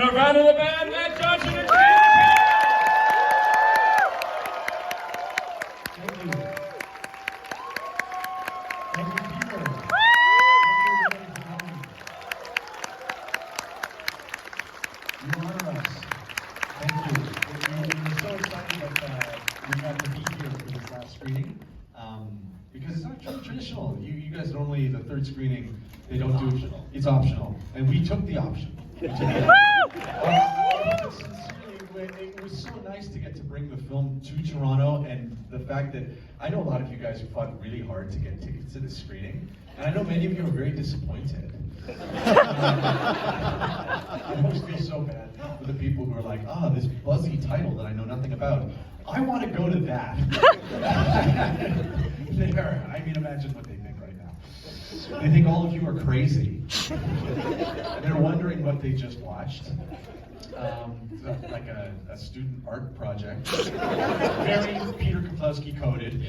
Nirvana the band, Matt Johnson and Tiff. Thank you. Thank you, people. You honor us. Thank you. We're so excited that we got to be here for this last screening. Because it's not traditional. You guys normally, the third screening, they don't do it. It's optional. And we took the option. Sincerely, it was so nice to get to bring the film to Toronto, and the fact that I know a lot of you guys who fought really hard to get tickets to this screening, and I know many of you are very disappointed. I always feel so bad for the people who are like, this buzzy title that I know nothing about. I want to go to that. Imagine what they think right now. They think all of you are crazy. They're wondering what they just watched. Like a student art project. Very Peter Kaplowski coded.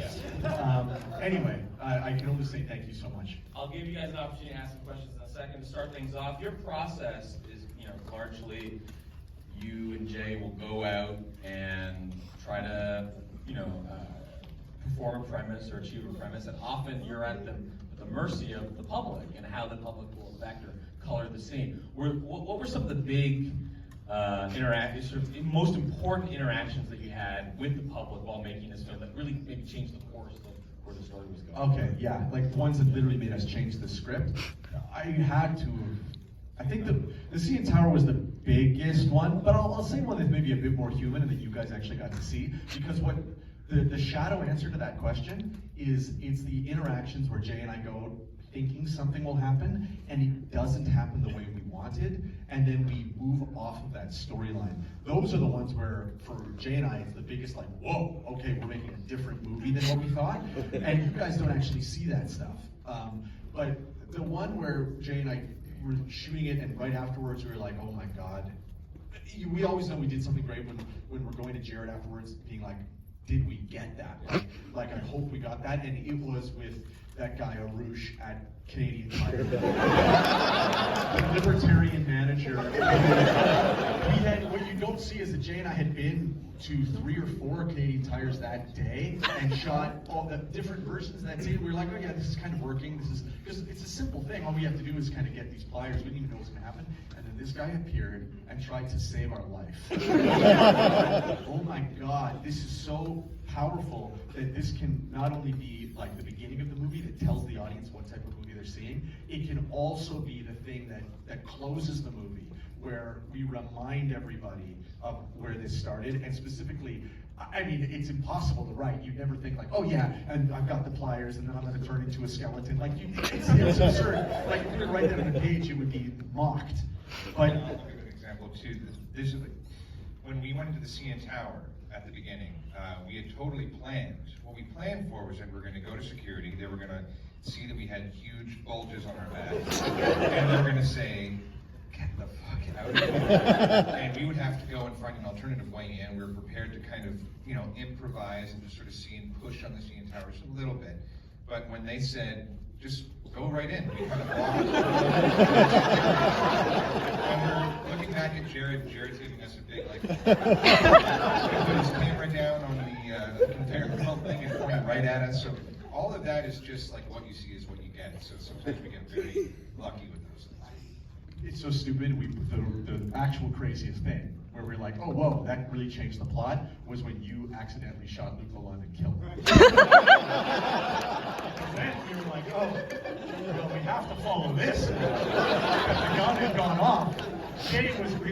Anyway, I can only say thank you so much. I'll give you guys an opportunity to ask some questions in a second. To start things off, your process is, largely you and Jay will go out and try to, perform a premise or achieve a premise, and often you're at the mercy of the public and how the public will affect or color the scene. What were some of the big most important interactions that you had with the public while making this film that really maybe changed the course of where the story was going? Okay, yeah, like the ones that literally made us change the script. I think the CN Tower was the biggest one, but I'll say one that's maybe a bit more human and that you guys actually got to see, because what the shadow answer to that question is, it's the interactions where Jay and I go thinking something will happen and it doesn't happen the way we wanted, and then we move off of that storyline. Those are the ones where, for Jay and I, it's the biggest, like, whoa, okay, we're making a different movie than what we thought, and you guys don't actually see that stuff. But the one where Jay and I were shooting it, and right afterwards we were like, oh my God. We always know we did something great when we're going to Jared afterwards, being like, did we get that? Like I hope we got that, and it was with that guy Arush at Canadian Tire, the libertarian manager. What you don't see is that Jay and I had been to 3 or 4 Canadian Tires that day and shot all the different versions of that scene. We were like, oh yeah, this is kind of working. Because it's a simple thing. All we have to do is kind of get these pliers. We didn't even know what's going to happen. And then this guy appeared and tried to save our life. Oh my God, this is so powerful that this can not only be like the beginning of the movie that tells the audience what type of movie they're seeing, it can also be the thing that closes the movie, where we remind everybody of where this started, and specifically, I mean, it's impossible to write. You never think like, oh yeah, and I've got the pliers, and then I'm going to turn into a skeleton. Like, it's absurd. Like, if you were to write that on a page, it would be mocked. But I'll give an example too. This is when we went into the CN Tower at the beginning. We had totally planned. What we planned for was that we were going to go to security. They were going to see that we had huge bulges on our backs, and they were going to say, "Get the fuck out of here!" And we would have to go and find an alternative way in. We were prepared to kind of, improvise and just sort of see and push on the CN Tower just a little bit. But when they said, "Just go right in," we kind of walked. And we're looking back at Jared's giving us a big, like, put his camera down on the conveyor belt thing and pointing right at us. So all of that is just like what you see is what you get. So sometimes we get very lucky with those things. it's so stupid. The actual craziest thing, where we're like, oh, whoa, that really changed the plot, was when you accidentally shot Luke Lalonde and killed him. Then we were like, oh, well, we have to follow this. Because the gun had gone off. Jay what he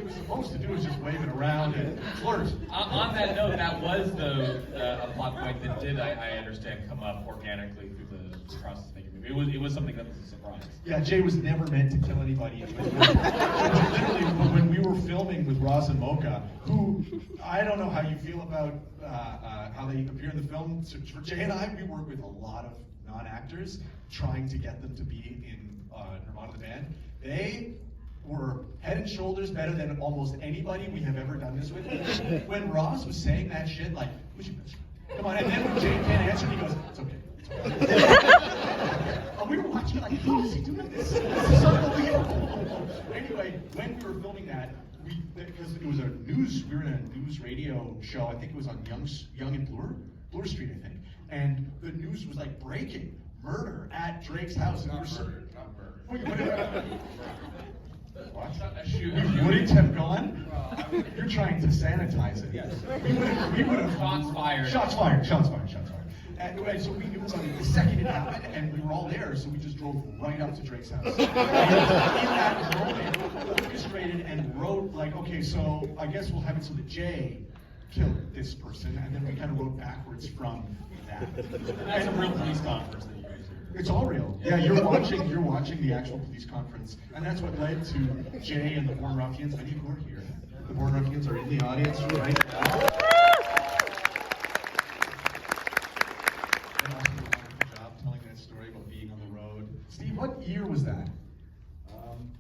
was supposed to do was just wave it around and flirt. On that note, that was a plot point that did, I understand, come up organically through the process of making the movie. It was something that was a surprise. Yeah, Jay was never meant to kill anybody. Literally, when we were filming with Roz and Mocha, who, I don't know how you feel about how they appear in the film. So for Jay and I, we work with a lot of non-actors, trying to get them to be in Nirvana the band. They were head and shoulders better than almost anybody we have ever done this with. When Roz was saying that shit, like, would you come on, and then when Jay can't answer, he goes, it's okay. And we were like, watching it like, how is he doing this? This is unbelievable. Anyway, when we were filming that, because it was we were in a news radio show, I think it was on Young and Bloor Street, I think. And the news was like breaking, murder at Drake's house. Not murder. Wait, what? A shoot. You wouldn't have gone? You're trying to sanitize it. Yes. We would have. Shots fired. Shots fired. And so it was on the second it happened, and we were all there, so we just drove right up to Drake's house. And in that moment, orchestrated and wrote like, okay, so I guess we'll have it so that Jay killed this person, and then we kind of wrote backwards from that. That's a real police conference that you guys are. It's all real. Yeah, you're watching the actual police conference, and that's what led to Jay and the Born Ruffians. Many who are here. The Born Ruffians are in the audience right now. And also did a wonderful job telling that story about being on the road. Steve, what year was that?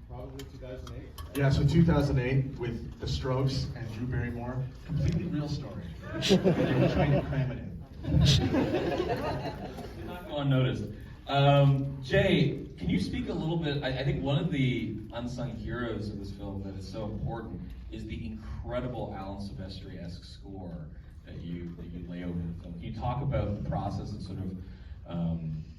Probably 2008. Yeah, so 2008 with The Strokes and Drew Barrymore. Completely real story. They were trying to cram it in. Did not go unnoticed. Jay, can you speak a little bit? I think one of the unsung heroes of this film that is so important is the incredible Alan Silvestri-esque score that you lay over the film. Can you talk about the process of sort of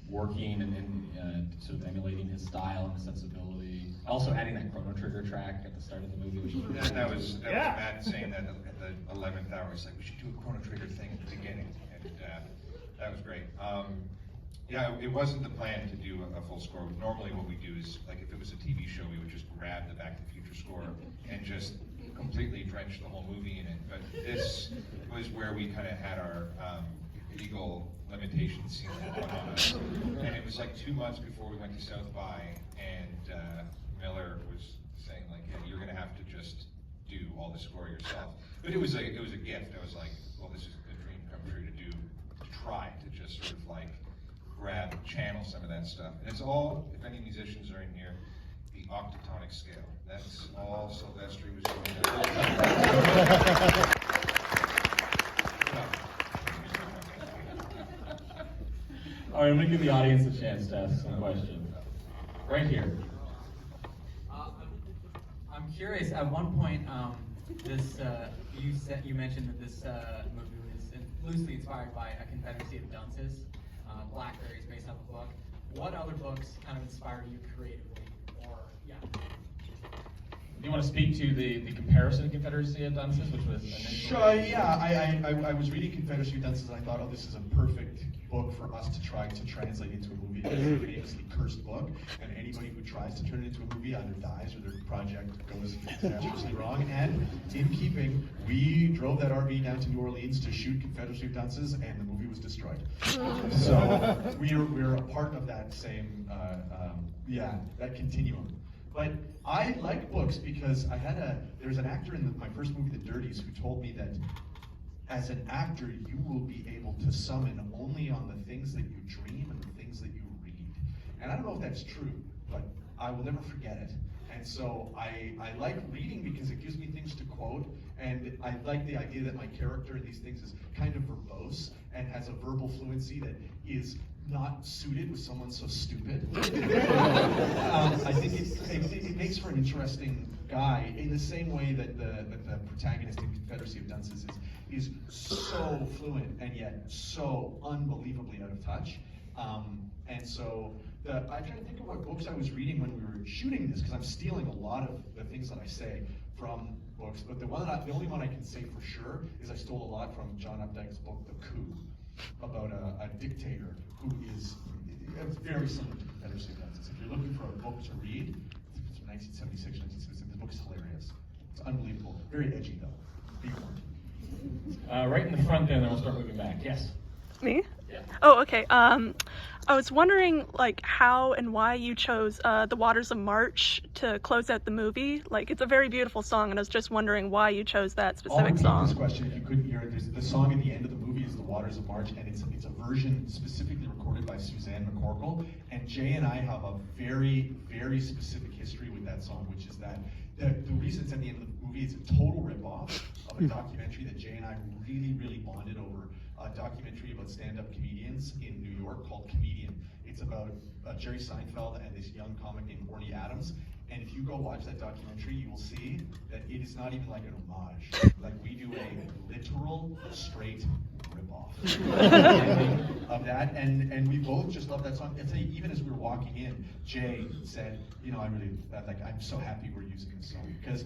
working and sort of emulating his style and his sensibility? Also adding that Chrono Trigger track at the start of the movie. Which That was Matt saying that at the 11th hour. He's like, we should do a Chrono Trigger thing at the beginning, and that was great. Yeah, it wasn't the plan to do a full score. Normally what we do is, like if it was a TV show, we would just grab the Back to the Future score and just completely drench the whole movie in it. But this was where we kind of had our legal limitations put on us. And it was like 2 months before we went to South by, and Miller was saying like, yeah, you're gonna have to just do all the score yourself. But it was a gift. I was like, well, this is a dream come true to try to just sort of like channel some of that stuff. And it's all, if any musicians are in here, the octatonic scale. That's all Silvestri was doing. All right, I'm gonna give the audience a chance to ask some questions. Right here. I'm curious. At one point, you mentioned that this movie was loosely inspired by A Confederacy of Dunces. Blackberries, based on the book. What other books kind of inspired you creatively, or yeah? Do you want to speak to the comparison of Confederacy of Dunces, which was initially... Sure, yeah, I was reading Confederacy of Dunces and I thought, oh, this is a perfect book for us to try to translate into a movie. It's a famously cursed book, and anybody who tries to turn it into a movie either dies or their project goes disastrously wrong. And in keeping, we drove that RV down to New Orleans to shoot Confederacy of Dunces, and the movie was destroyed. So we're a part of that same, that continuum. But I like books because there was an actor in my first movie, The Dirties, who told me that as an actor, you will be able to summon only on the things that you dream and the things that you read. And I don't know if that's true, but I will never forget it. And so I like reading because it gives me things to quote, and I like the idea that my character in these things is kind of verbose and has a verbal fluency that is not suited with someone so stupid. I think it makes for an interesting guy in the same way that the protagonist in Confederacy of Dunces is so fluent and yet so unbelievably out of touch. And so I try to think of what books I was reading when we were shooting this, because I'm stealing a lot of the things that I say from books. But the only one I can say for sure is I stole a lot from John Updike's book, The Coup, about a dictator who is very similar to Confederacy of Dunces. If you're looking for a book to read, it's from 1976, 1976. The book is hilarious. It's unbelievable. Very edgy though. Be warned. Right in the front there, and then we'll start moving back. Yes? Me? Yeah. Oh, okay. I was wondering, like, how and why you chose The Waters of March to close out the movie. Like, it's a very beautiful song, and I was just wondering why you chose that specific I'll repeat this song. question if you couldn't hear it. The song at the end of the movie is The Waters of March, and it's a version specifically recorded by Suzanne McCorkle. And Jay and I have a very, very specific history with that song, which is that the reason it's at the end of the movie movie is a total ripoff of a documentary that Jay and I really bonded over. A documentary about stand-up comedians in New York called Comedian. It's about Jerry Seinfeld and this young comic named Orny Adams. And if you go watch that documentary, you will see that it is not even like an homage. Like, we do a literal, straight ripoff of that, and we both just love that song. I'd say even as we were walking in, Jay said, you know, I'm so happy we're using this song, because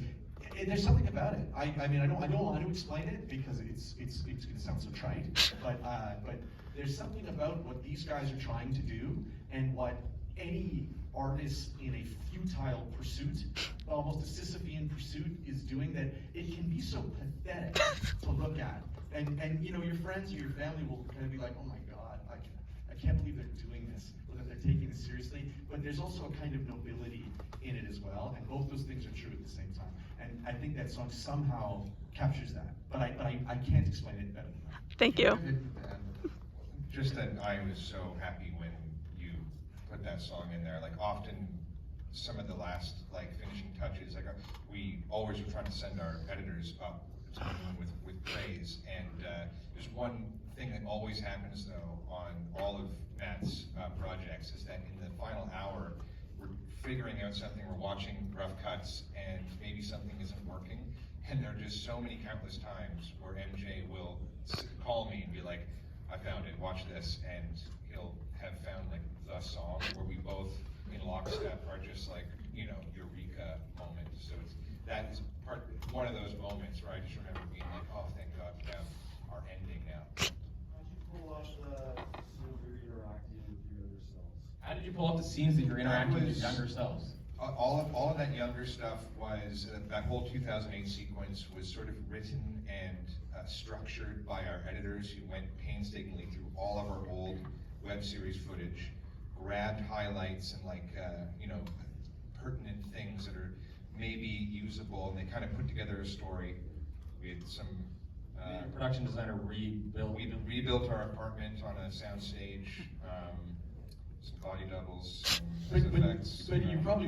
there's something about it. I mean, I don't want to explain it because it's gonna sound so trite, but there's something about what these guys are trying to do and what any artist in a futile pursuit, almost a Sisyphean pursuit, is doing, that it can be so pathetic to look at. And you know, your friends or your family will kind of be like, oh my God, I can't believe they're doing this, or that they're taking this seriously. But there's also a kind of nobility in it as well, and both those things are true at the same time. And I think that song somehow captures that, but I can't explain it better than that. Thank you. Just that I was so happy when you put that song in there. Like, often some of the last finishing touches, we always were trying to send our editors up to the moon with praise. And there's one thing that always happens though on all of Matt's projects, is that in the final hour, we're figuring out something, we're watching rough cuts, and maybe something isn't working. And there are just so many countless times where MJ will call me and be like, I found it, watch this, and he'll have found like the song where we both in lockstep are just like, you know, eureka moment. So that is one of those moments where I just remember being like, oh, thank God we have our ending now. How did you pull off the scenes that you're interacting with your younger selves? All of that younger stuff was, that whole 2008 sequence was sort of written and structured by our editors, who went painstakingly through all of our old web series footage, grabbed highlights and you know, pertinent things that are maybe usable, and they kind of put together a story. We had some Your production designer rebuilt. we rebuilt our apartment on a sound stage, some body doubles, some effects. But you probably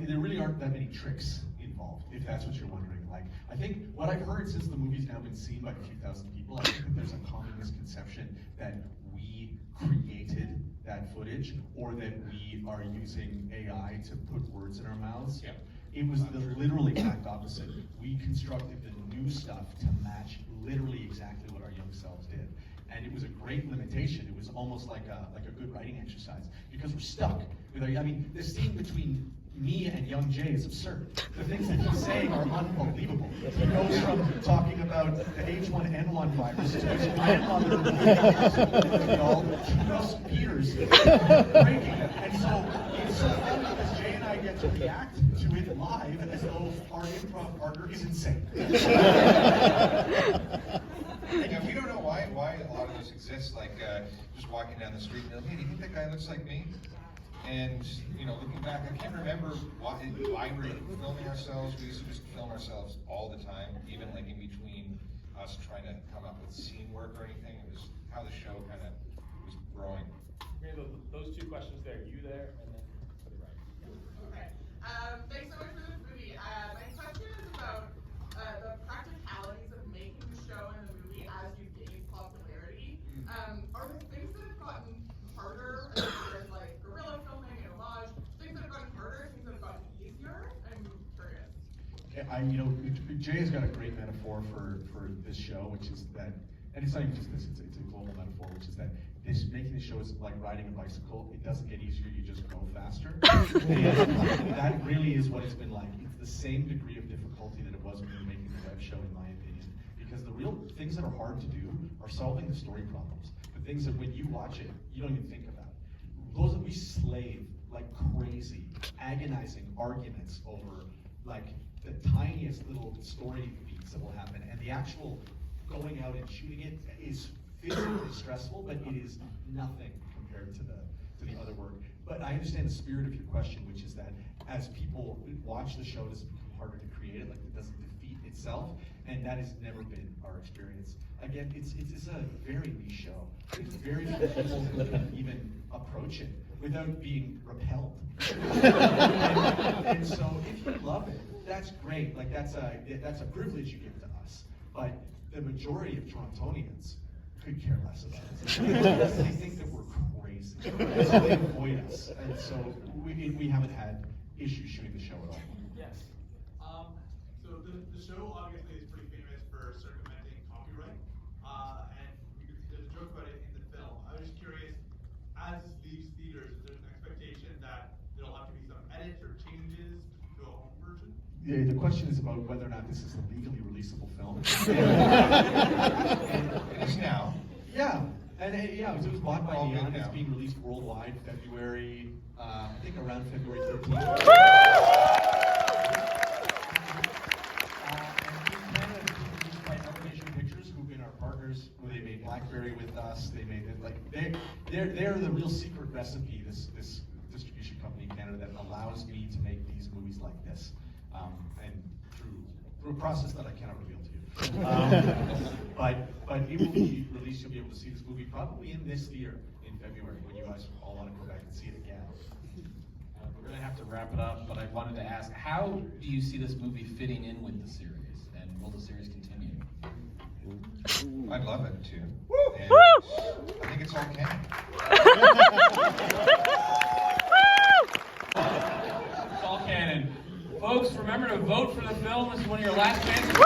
there really aren't that many tricks involved, if that's what you're wondering. Like, I think what I've heard since the movie's now been seen by a few thousand people, I think that there's a common misconception that we created that footage, or that we are using AI to put words in our mouths. Yep. It was the literal exact opposite. We constructed the new stuff to match literally exactly what our young selves did. And it was a great limitation. It was almost like a good writing exercise, because we're stuck with I mean, the scene between me and young Jay is absurd. The things that he's saying are unbelievable. He goes from talking about the H1N1 virus to his grandmother Ross Peters breaking it. And so it's so funny because Jay and I get to react to it live as though our improv partner is insane. And we don't know why a lot of this exists. Like, just walking down the street and hey, do you think that guy looks like me? And, you know, looking back, I can't remember why we're filming ourselves. We used to just film ourselves all the time, even like in between us trying to come up with scene work or anything. It was how the show kind of was growing. Those two questions there, you there, and then to the right. Okay. Thanks so much for this movie. My question is about the practicalities of making the show and the movie as you gain popularity. Are there things that have gotten harder, as like guerrilla filming and homage, things that have gotten harder, things that have gotten easier? I'm curious. You know, Jay has got a great metaphor for this show, which is that, and it's not even just this, it's a global metaphor, which is that making the show is like riding a bicycle. It doesn't get easier, you just go faster. And that really is what it's been like. It's the same degree of difficulty that it was when we were making the web show, in my opinion. Because the real things that are hard to do are solving the story problems. The things that when you watch it, you don't even think about. Those that we slave like crazy, agonizing arguments over like the tiniest little story beats that will happen, and the actual going out and shooting it is physically stressful, but it is nothing compared to the other work. But I understand the spirit of your question, which is that as people watch the show, does it become harder to create it? Like, it doesn't defeat itself, and that has never been our experience. Again, it's a very niche show. It's very few people who can even approach it without being repelled. And so if you love it, that's great. Like that's a privilege you give to us. But the majority of Torontonians could care less about it. They think that we're crazy, and so they avoid us. And so we haven't had issues shooting the show at all. Yes. So the show obviously is pretty famous for circumventing copyright, and there's a joke about it in the film. I was just curious, as these theaters, is there an expectation that there'll have to be some edits or changes to a home version? The question is about whether or not this is a legally releasable film. It is now. Yeah, and it was bought by All good Neon. It's now. being released worldwide February, I think around February 13th. And in Canada, it's being released by Elevation Pictures, who've been our partners. Who they made Blackberry with us. They made it like they're the real secret recipe. This distribution company in Canada that allows me to make these movies like this, and through a process that I cannot reveal to you. But it will be released. You'll be able to see this movie probably in this theater in February when you guys all want to go back and see it again. We're gonna have to wrap it up, but I wanted to ask, how do you see this movie fitting in with the series, and will the series continue? I'd love it too. And Woo! I think it's all canon. It's all canon. Folks, remember to vote for the film. This is one of your last chances. Woo!